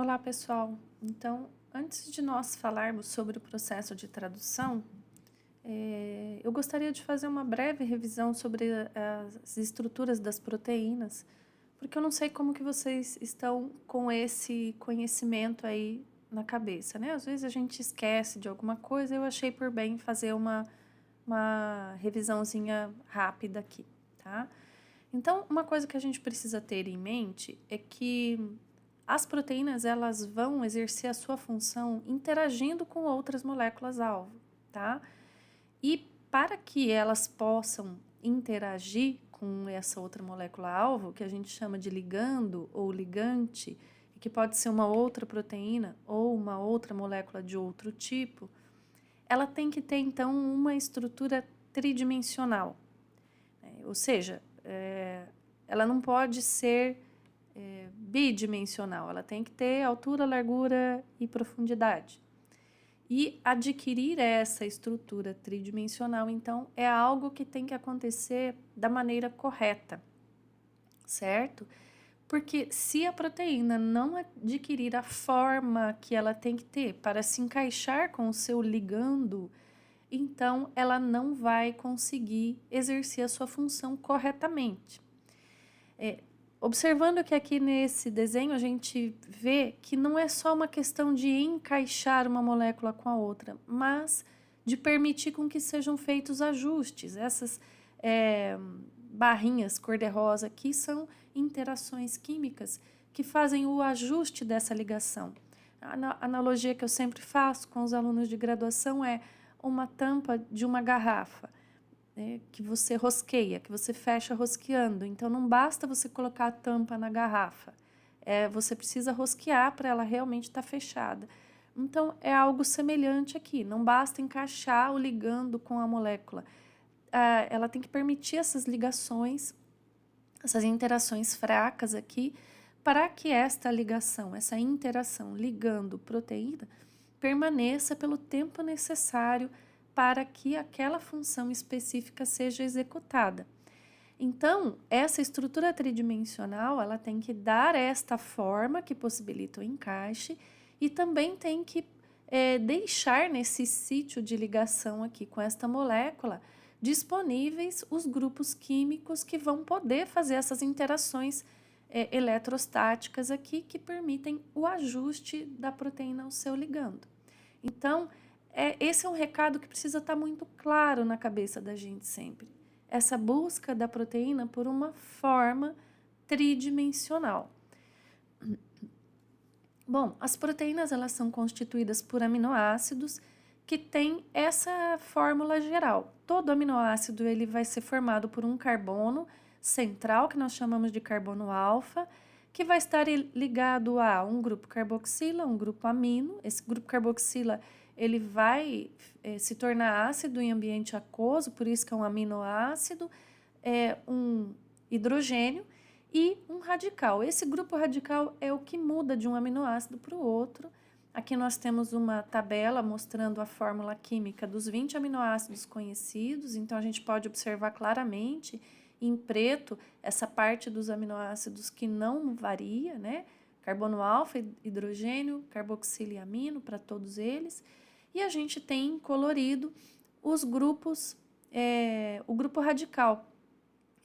Olá, pessoal. Então, antes de nós falarmos sobre o processo de tradução, eu gostaria de fazer uma breve revisão sobre as estruturas das proteínas, porque eu não sei como que vocês estão com esse conhecimento aí na cabeça, né? Às vezes a gente esquece de alguma coisa, eu achei por bem fazer uma revisãozinha rápida aqui, tá? Então, uma coisa que a gente precisa ter em mente é que as proteínas elas vão exercer a sua função interagindo com outras moléculas-alvo, tá? E para que elas possam interagir com essa outra molécula-alvo, que a gente chama de ligando ou ligante, que pode ser uma outra proteína ou uma outra molécula de outro tipo, ela tem que ter, então, uma estrutura tridimensional. Ou seja, ela não pode ser bidimensional, ela tem que ter altura, largura e profundidade. E adquirir essa estrutura tridimensional, então, é algo que tem que acontecer da maneira correta, certo? Porque se a proteína não adquirir a forma que ela tem que ter para se encaixar com o seu ligando, então ela não vai conseguir exercer a sua função corretamente. Observando que aqui nesse desenho a gente vê que não é só uma questão de encaixar uma molécula com a outra, mas de permitir com que sejam feitos ajustes. Essas barrinhas cor-de-rosa aqui são interações químicas que fazem o ajuste dessa ligação. A analogia que eu sempre faço com os alunos de graduação é uma tampa de uma garrafa, que você rosqueia, que você fecha rosqueando. Então, não basta você colocar a tampa na garrafa. Você precisa rosquear para ela realmente estar fechada. Então, é algo semelhante aqui. Não basta encaixar o ligando com a molécula. Ela tem que permitir essas ligações, essas interações fracas aqui, para que esta ligação, essa interação ligando proteína, permaneça pelo tempo necessário para que aquela função específica seja executada. Então, essa estrutura tridimensional, ela tem que dar esta forma que possibilita o encaixe e também tem que deixar nesse sítio de ligação aqui com esta molécula disponíveis os grupos químicos que vão poder fazer essas interações eletrostáticas aqui que permitem o ajuste da proteína ao seu ligando. Então, esse é um recado que precisa estar muito claro na cabeça da gente sempre. Essa busca da proteína por uma forma tridimensional. Bom, as proteínas elas são constituídas por aminoácidos que têm essa fórmula geral. Todo aminoácido ele vai ser formado por um carbono central, que nós chamamos de carbono alfa, que vai estar ligado a um grupo carboxila, um grupo amino. Esse grupo carboxila ele vai se tornar ácido em ambiente aquoso, por isso que é um aminoácido, um hidrogênio e um radical. Esse grupo radical é o que muda de um aminoácido para o outro. Aqui nós temos uma tabela mostrando a fórmula química dos 20 aminoácidos conhecidos, então a gente pode observar claramente em preto essa parte dos aminoácidos que não varia, né? Carbono alfa, hidrogênio, carboxila e amino para todos eles. E a gente tem em colorido os grupos, o grupo radical.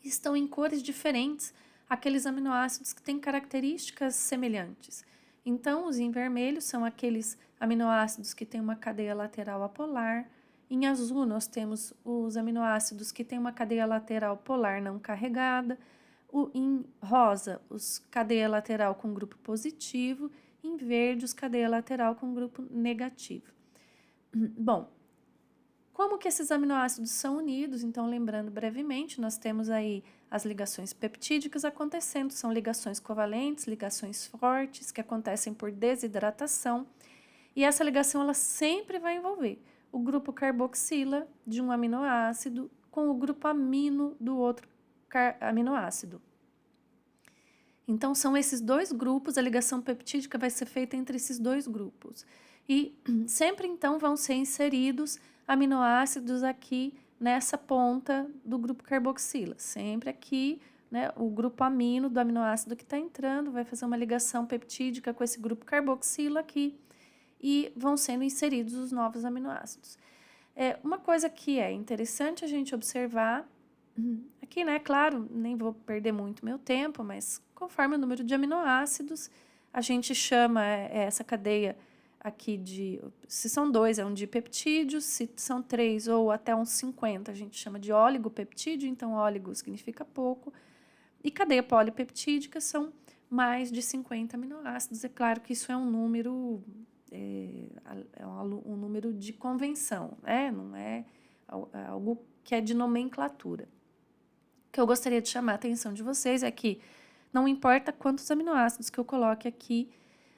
Estão em cores diferentes aqueles aminoácidos que têm características semelhantes. Então, os em vermelho são aqueles aminoácidos que têm uma cadeia lateral apolar. Em azul, nós temos os aminoácidos que têm uma cadeia lateral polar não carregada. Em rosa, os cadeia lateral com grupo positivo. Em verde, os cadeia lateral com grupo negativo. Bom, como que esses aminoácidos são unidos? Então, lembrando brevemente, nós temos aí as ligações peptídicas acontecendo, são ligações covalentes, ligações fortes, que acontecem por desidratação. E essa ligação, ela sempre vai envolver o grupo carboxila de um aminoácido com o grupo amino do outro aminoácido. Então, são esses dois grupos, a ligação peptídica vai ser feita entre esses dois grupos. E sempre, então, vão ser inseridos aminoácidos aqui nessa ponta do grupo carboxila. Sempre aqui né, o grupo amino do aminoácido que está entrando, vai fazer uma ligação peptídica com esse grupo carboxila aqui e vão sendo inseridos os novos aminoácidos. Uma coisa que é interessante a gente observar, aqui, né, claro, nem vou perder muito meu tempo, mas conforme o número de aminoácidos, a gente chama essa cadeia aqui de, se são 2, é um dipeptídeo, se são 3 ou até uns 50, a gente chama de oligopeptídeo, então óligo significa pouco, e cadeia polipeptídica são mais de 50 aminoácidos. É claro que isso é um número, um número de convenção, né? Não é algo que é de nomenclatura. O que eu gostaria de chamar a atenção de vocês é que não importa quantos aminoácidos que eu coloque aqui,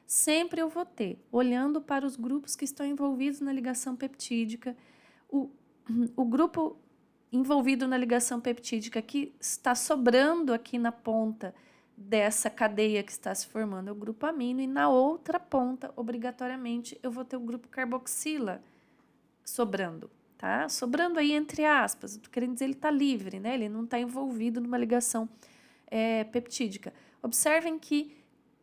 sempre eu vou ter, olhando para os grupos que estão envolvidos na ligação peptídica, o grupo envolvido na ligação peptídica que está sobrando aqui na ponta dessa cadeia que está se formando é o grupo amino, e na outra ponta, obrigatoriamente, eu vou ter o grupo carboxila sobrando, tá? Sobrando aí entre aspas, eu tô querendo dizer, ele está livre, né? Ele não está envolvido numa ligação peptídica. Observem que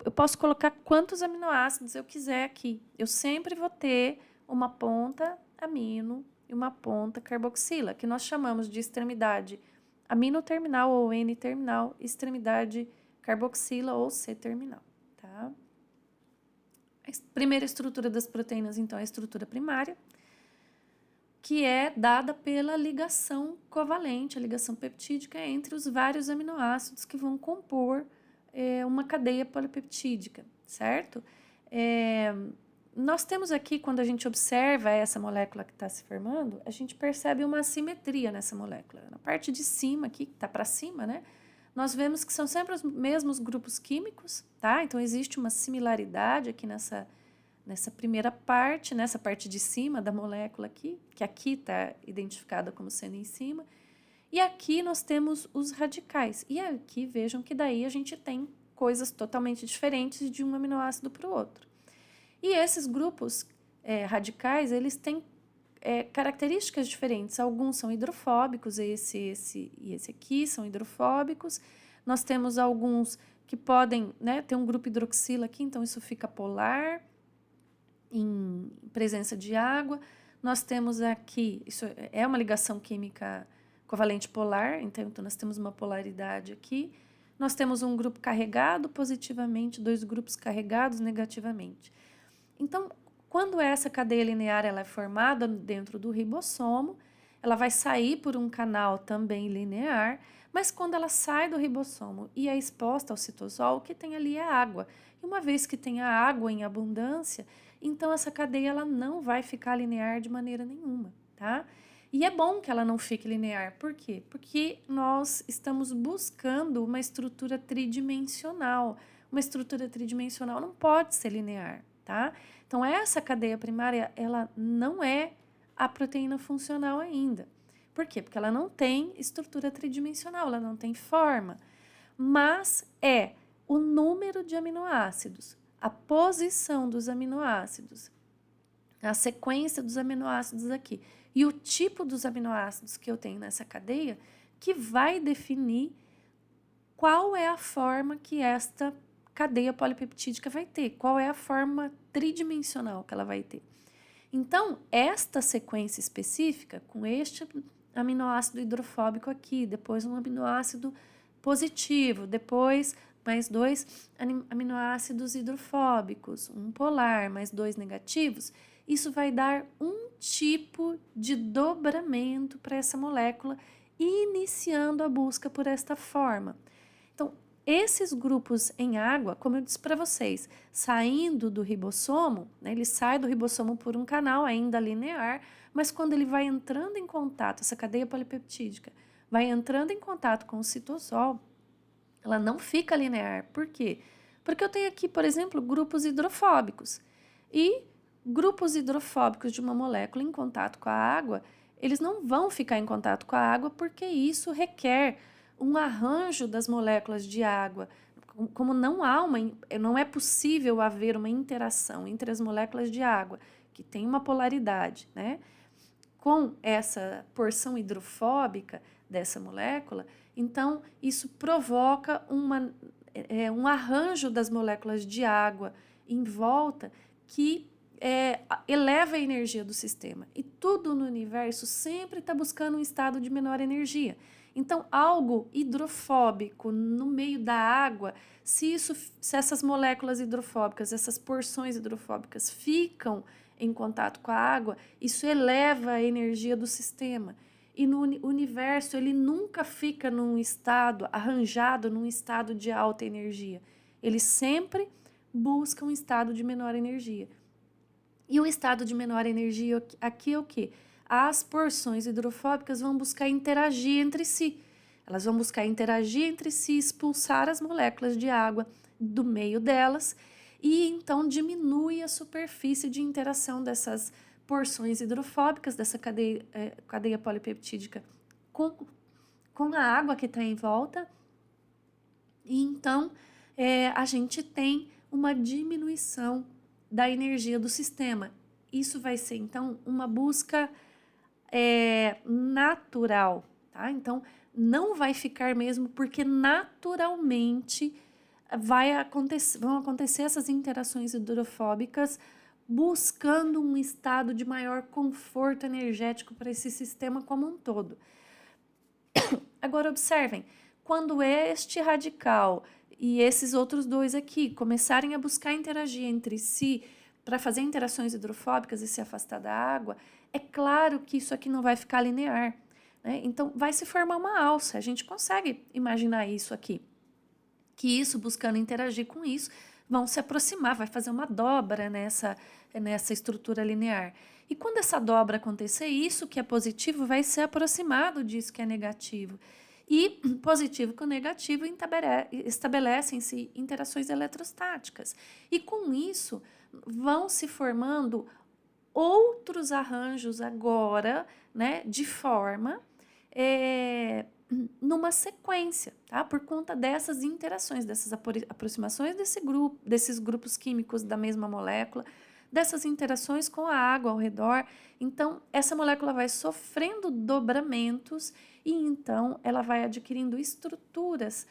eu posso colocar quantos aminoácidos eu quiser aqui. Eu sempre vou ter uma ponta amino e uma ponta carboxila, que nós chamamos de extremidade amino-terminal ou N-terminal, extremidade carboxila ou C-terminal, tá? A primeira estrutura das proteínas, então, é a estrutura primária, que é dada pela ligação covalente, a ligação peptídica entre os vários aminoácidos que vão compor uma cadeia polipeptídica, certo? Nós temos aqui, quando a gente observa essa molécula que está se formando, a gente percebe uma assimetria nessa molécula. Na parte de cima aqui, que está para cima, né? Nós vemos que são sempre os mesmos grupos químicos, tá? Então, existe uma similaridade aqui nessa primeira parte, nessa parte de cima da molécula aqui, que aqui está identificada como sendo em cima. E aqui nós temos os radicais. E aqui, vejam que daí a gente tem coisas totalmente diferentes de um aminoácido para o outro. E esses grupos radicais, eles têm características diferentes. Alguns são hidrofóbicos, esse e esse aqui são hidrofóbicos. Nós temos alguns que podem, né, ter um grupo hidroxila aqui, então isso fica polar em presença de água. Nós temos aqui, isso é uma ligação química covalente polar, então nós temos uma polaridade aqui. Nós temos um grupo carregado positivamente, 2 grupos carregados negativamente. Então, quando essa cadeia linear ela é formada dentro do ribossomo, ela vai sair por um canal também linear, mas quando ela sai do ribossomo e é exposta ao citosol, o que tem ali é água. E uma vez que tem a água em abundância, então essa cadeia ela não vai ficar linear de maneira nenhuma, tá? E é bom que ela não fique linear. Por quê? Porque nós estamos buscando uma estrutura tridimensional. Uma estrutura tridimensional não pode ser linear, tá? Então, essa cadeia primária, ela não é a proteína funcional ainda. Por quê? Porque ela não tem estrutura tridimensional, ela não tem forma. Mas é o número de aminoácidos, a posição dos aminoácidos, a sequência dos aminoácidos aqui e o tipo dos aminoácidos que eu tenho nessa cadeia que vai definir qual é a forma que esta cadeia polipeptídica vai ter, qual é a forma tridimensional que ela vai ter. Então, esta sequência específica, com este aminoácido hidrofóbico aqui, depois um aminoácido positivo, depois mais 2 aminoácidos hidrofóbicos, um polar, mais 2 negativos, isso vai dar um tipo de dobramento para essa molécula, iniciando a busca por esta forma. Então, esses grupos em água, como eu disse para vocês, saindo do ribossomo, né, ele sai do ribossomo por um canal ainda linear, mas quando ele vai entrando em contato, essa cadeia polipeptídica, vai entrando em contato com o citosol, ela não fica linear. Por quê? Porque eu tenho aqui, por exemplo, grupos hidrofóbicos. E grupos hidrofóbicos de uma molécula em contato com a água, eles não vão ficar em contato com a água porque isso requer um arranjo das moléculas de água. Como não é possível haver uma interação entre as moléculas de água, que tem uma polaridade, né, com essa porção hidrofóbica dessa molécula, Então, isso provoca um arranjo das moléculas de água em volta que eleva a energia do sistema. E tudo no universo sempre está buscando um estado de menor energia. Então, algo hidrofóbico no meio da água, se essas moléculas hidrofóbicas, essas porções hidrofóbicas ficam em contato com a água, isso eleva a energia do sistema. E no universo, ele nunca fica arranjado num estado de alta energia. Ele sempre busca um estado de menor energia. E o estado de menor energia aqui é o quê? As porções hidrofóbicas vão buscar interagir entre si. Elas vão buscar interagir entre si, expulsar as moléculas de água do meio delas e então diminui a superfície de interação dessas porções hidrofóbicas, dessa cadeia polipeptídica com a água que está em volta. E então a gente tem uma diminuição da energia do sistema. Isso vai ser, então, uma busca natural, tá? Então, não vai ficar mesmo, porque naturalmente vão acontecer essas interações hidrofóbicas buscando um estado de maior conforto energético para esse sistema como um todo. Agora, observem, quando este radical e esses outros dois aqui começarem a buscar interagir entre si para fazer interações hidrofóbicas e se afastar da água, é claro que isso aqui não vai ficar linear, né? Então, vai se formar uma alça. A gente consegue imaginar isso aqui. Que isso, buscando interagir com isso, vão se aproximar, vai fazer uma dobra nessa estrutura linear. E quando essa dobra acontecer, isso que é positivo vai ser aproximado disso que é negativo. E positivo com negativo estabelecem-se interações eletrostáticas. E com isso vão se formando outros arranjos agora, né, de forma numa sequência, tá? Por conta dessas interações, dessas aproximações desses grupos químicos da mesma molécula, dessas interações com a água ao redor. Então, essa molécula vai sofrendo dobramentos e então ela vai adquirindo estruturas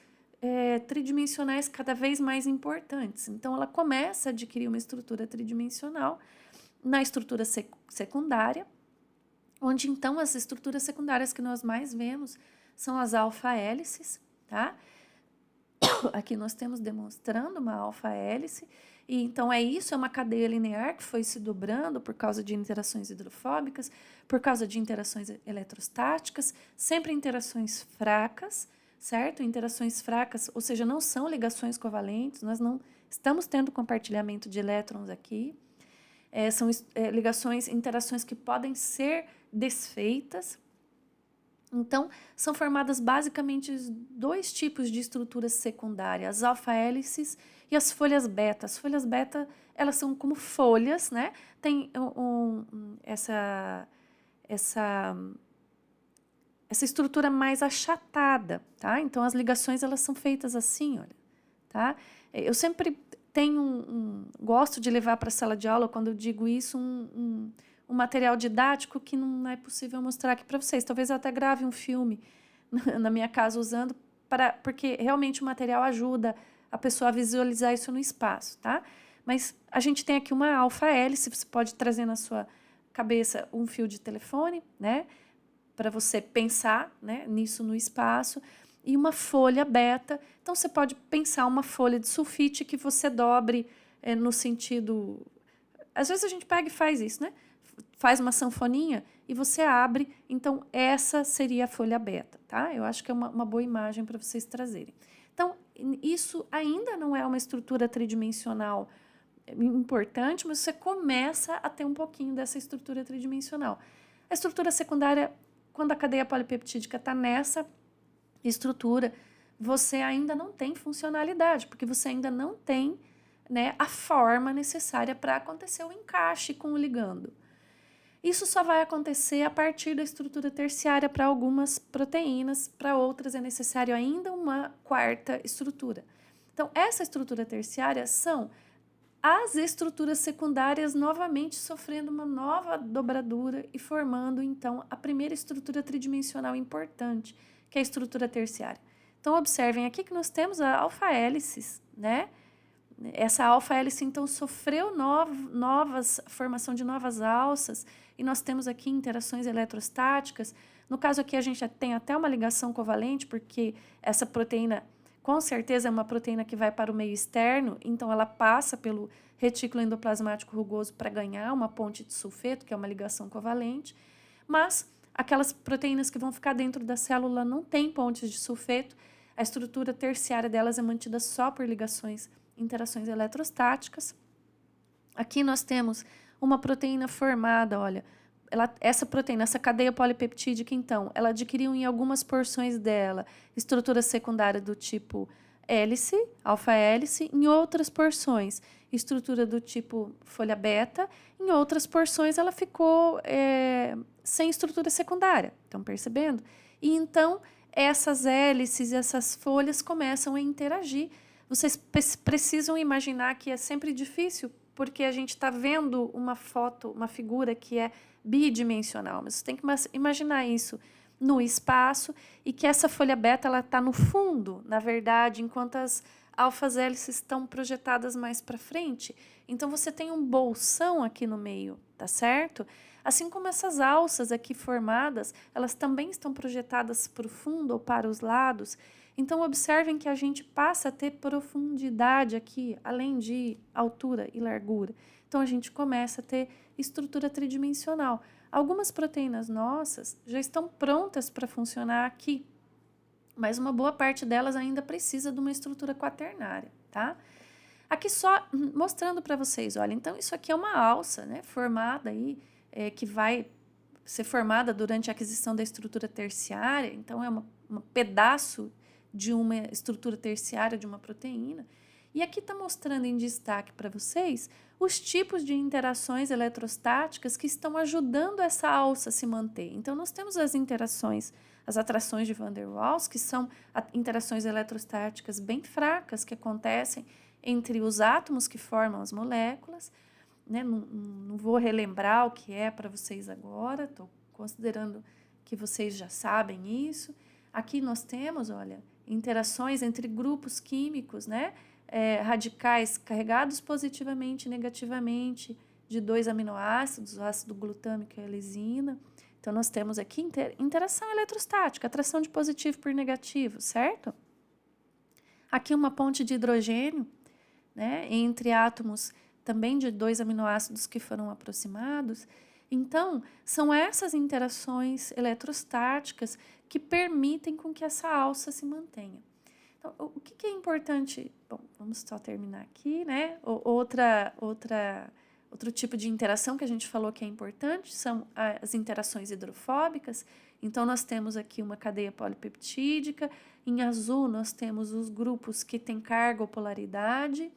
tridimensionais cada vez mais importantes. Então, ela começa a adquirir uma estrutura tridimensional na estrutura secundária, onde então as estruturas secundárias que nós mais vemos são as alfa-hélices, tá? Aqui nós temos demonstrando uma alfa-hélice, e então é uma cadeia linear que foi se dobrando por causa de interações hidrofóbicas, por causa de interações eletrostáticas, sempre interações fracas, certo? Interações fracas, ou seja, não são ligações covalentes, nós não estamos tendo compartilhamento de elétrons aqui, são interações que podem ser desfeitas. Então, são formadas basicamente dois tipos de estruturas secundárias, as alfa-hélices e as folhas beta. As folhas beta, elas são como folhas, né? Tem essa estrutura mais achatada, tá? Então, as ligações, elas são feitas assim, olha, tá? Eu sempre gosto de levar para a sala de aula, quando eu digo isso, um material didático que não é possível mostrar aqui para vocês. Talvez eu até grave um filme na minha casa usando, porque realmente o material ajuda a pessoa a visualizar isso no espaço, tá? Mas a gente tem aqui uma alfa-hélice, você pode trazer na sua cabeça um fio de telefone, né? Para você pensar, né, nisso no espaço, e uma folha beta. Então, você pode pensar uma folha de sulfite que você dobre no sentido... Às vezes a gente pega e faz isso, né? Faz uma sanfoninha e você abre. Então, essa seria a folha beta, tá? Eu acho que é uma boa imagem para vocês trazerem. Então, isso ainda não é uma estrutura tridimensional importante, mas você começa a ter um pouquinho dessa estrutura tridimensional. A estrutura secundária, quando a cadeia polipeptídica está nessa estrutura, você ainda não tem funcionalidade, porque você ainda não tem, né, a forma necessária para acontecer o encaixe com o ligando. Isso só vai acontecer a partir da estrutura terciária para algumas proteínas, para outras é necessário ainda uma quarta estrutura. Então, essa estrutura terciária são as estruturas secundárias novamente sofrendo uma nova dobradura e formando, então, a primeira estrutura tridimensional importante, que é a estrutura terciária. Então, observem aqui que nós temos a alfa-hélices, né? Essa alfa-hélice, então, sofreu formação de novas alças, e nós temos aqui interações eletrostáticas. No caso aqui, a gente já tem até uma ligação covalente, porque essa proteína, com certeza, é uma proteína que vai para o meio externo, então ela passa pelo retículo endoplasmático rugoso para ganhar uma ponte de sulfeto, que é uma ligação covalente, mas aquelas proteínas que vão ficar dentro da célula não têm pontes de sulfeto, a estrutura terciária delas é mantida só por interações eletrostáticas. Aqui nós temos uma proteína formada, olha, essa proteína, essa cadeia polipeptídica, então, ela adquiriu em algumas porções dela estrutura secundária do tipo hélice, alfa-hélice, em outras porções, estrutura do tipo folha beta, em outras porções ela ficou sem estrutura secundária, estão percebendo? E então, essas hélices e essas folhas começam a interagir. Vocês precisam imaginar que é sempre difícil, porque a gente está vendo uma foto, uma figura que é bidimensional, mas você tem que imaginar isso no espaço e que essa folha beta ela está no fundo, na verdade, enquanto as alfas hélices estão projetadas mais para frente. Então, você tem um bolsão aqui no meio, tá certo? Assim como essas alças aqui formadas, elas também estão projetadas para o fundo ou para os lados. Então, observem que a gente passa a ter profundidade aqui, além de altura e largura. Então, a gente começa a ter estrutura tridimensional. Algumas proteínas nossas já estão prontas para funcionar aqui, mas uma boa parte delas ainda precisa de uma estrutura quaternária, tá? Aqui só mostrando para vocês, olha, então isso aqui é uma alça, né, formada aí, que vai ser formada durante a aquisição da estrutura terciária, então é um pedaço de uma estrutura terciária de uma proteína. E aqui está mostrando em destaque para vocês os tipos de interações eletrostáticas que estão ajudando essa alça a se manter. Então, nós temos as interações, as atrações de Van der Waals, que são interações eletrostáticas bem fracas que acontecem entre os átomos que formam as moléculas. Né? Não vou relembrar o que é para vocês agora, estou considerando que vocês já sabem isso. Aqui nós temos, olha, interações entre grupos químicos, né? Radicais carregados positivamente e negativamente de 2 aminoácidos, o ácido glutâmico e a lisina. Então, nós temos aqui interação eletrostática, atração de positivo por negativo, certo? Aqui uma ponte de hidrogênio, né, entre átomos também de 2 aminoácidos que foram aproximados. Então, são essas interações eletrostáticas que permitem com que essa alça se mantenha. Então, o que é importante? Bom, vamos só terminar aqui, né? Outro tipo de interação que a gente falou que é importante são as interações hidrofóbicas. Então, nós temos aqui uma cadeia polipeptídica. Em azul, nós temos os grupos que têm carga ou polaridade,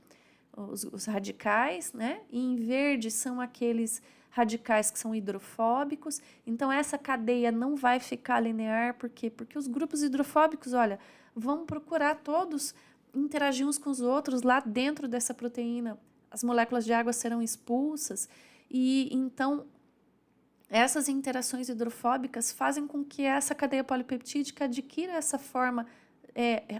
os radicais, né? E em verde são aqueles radicais que são hidrofóbicos. Então, essa cadeia não vai ficar linear. Por quê? Porque os grupos hidrofóbicos, olha, vão procurar todos interagir uns com os outros lá dentro dessa proteína. As moléculas de água serão expulsas e, então, essas interações hidrofóbicas fazem com que essa cadeia polipeptídica adquira essa forma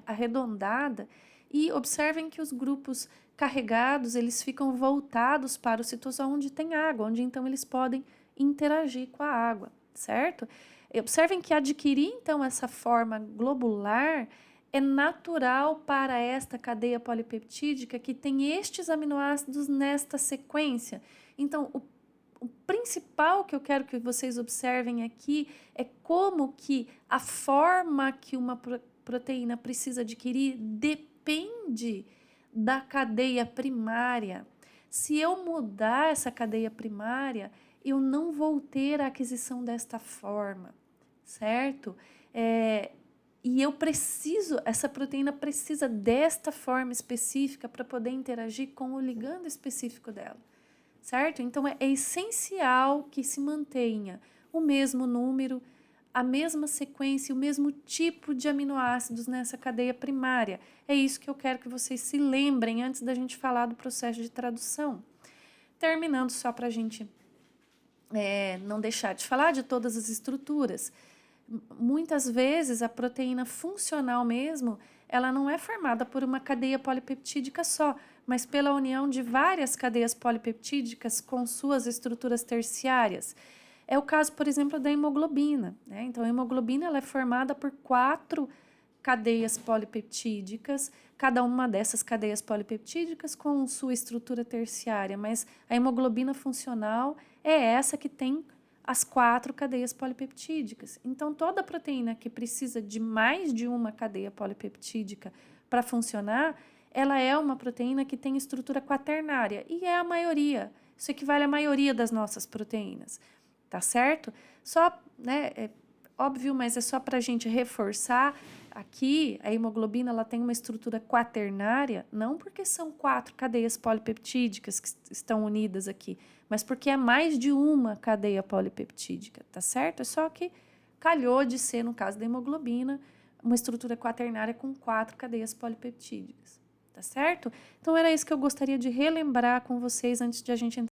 arredondada e observem que os grupos carregados, eles ficam voltados para o citosol onde tem água, onde, então, eles podem interagir com a água, certo? E observem que adquirir, então, essa forma globular é natural para esta cadeia polipeptídica que tem estes aminoácidos nesta sequência. Então, o principal que eu quero que vocês observem aqui é como que a forma que uma proteína precisa adquirir depende da cadeia primária. Se eu mudar essa cadeia primária, eu não vou ter a aquisição desta forma, certo? E essa proteína precisa desta forma específica para poder interagir com o ligando específico dela, certo? Então, é essencial que se mantenha o mesmo número, a mesma sequência, o mesmo tipo de aminoácidos nessa cadeia primária. É isso que eu quero que vocês se lembrem antes da gente falar do processo de tradução. Terminando, só para a gente não deixar de falar de todas as estruturas. Muitas vezes a proteína funcional mesmo, ela não é formada por uma cadeia polipeptídica só, mas pela união de várias cadeias polipeptídicas com suas estruturas terciárias. É o caso, por exemplo, da hemoglobina, né? Então, a hemoglobina ela é formada por 4 cadeias polipeptídicas, cada uma dessas cadeias polipeptídicas com sua estrutura terciária, mas a hemoglobina funcional é essa que tem as 4 cadeias polipeptídicas. Então, toda proteína que precisa de mais de uma cadeia polipeptídica para funcionar, ela é uma proteína que tem estrutura quaternária, e é a maioria. Isso equivale à maioria das nossas proteínas, tá certo? Só, né, é óbvio, mas é só para a gente reforçar. Aqui, a hemoglobina ela tem uma estrutura quaternária, não porque são 4 cadeias polipeptídicas que estão unidas aqui, mas porque é mais de uma cadeia polipeptídica, tá certo? É só que calhou de ser, no caso da hemoglobina, uma estrutura quaternária com 4 cadeias polipeptídicas, tá certo? Então, era isso que eu gostaria de relembrar com vocês antes de a gente entrar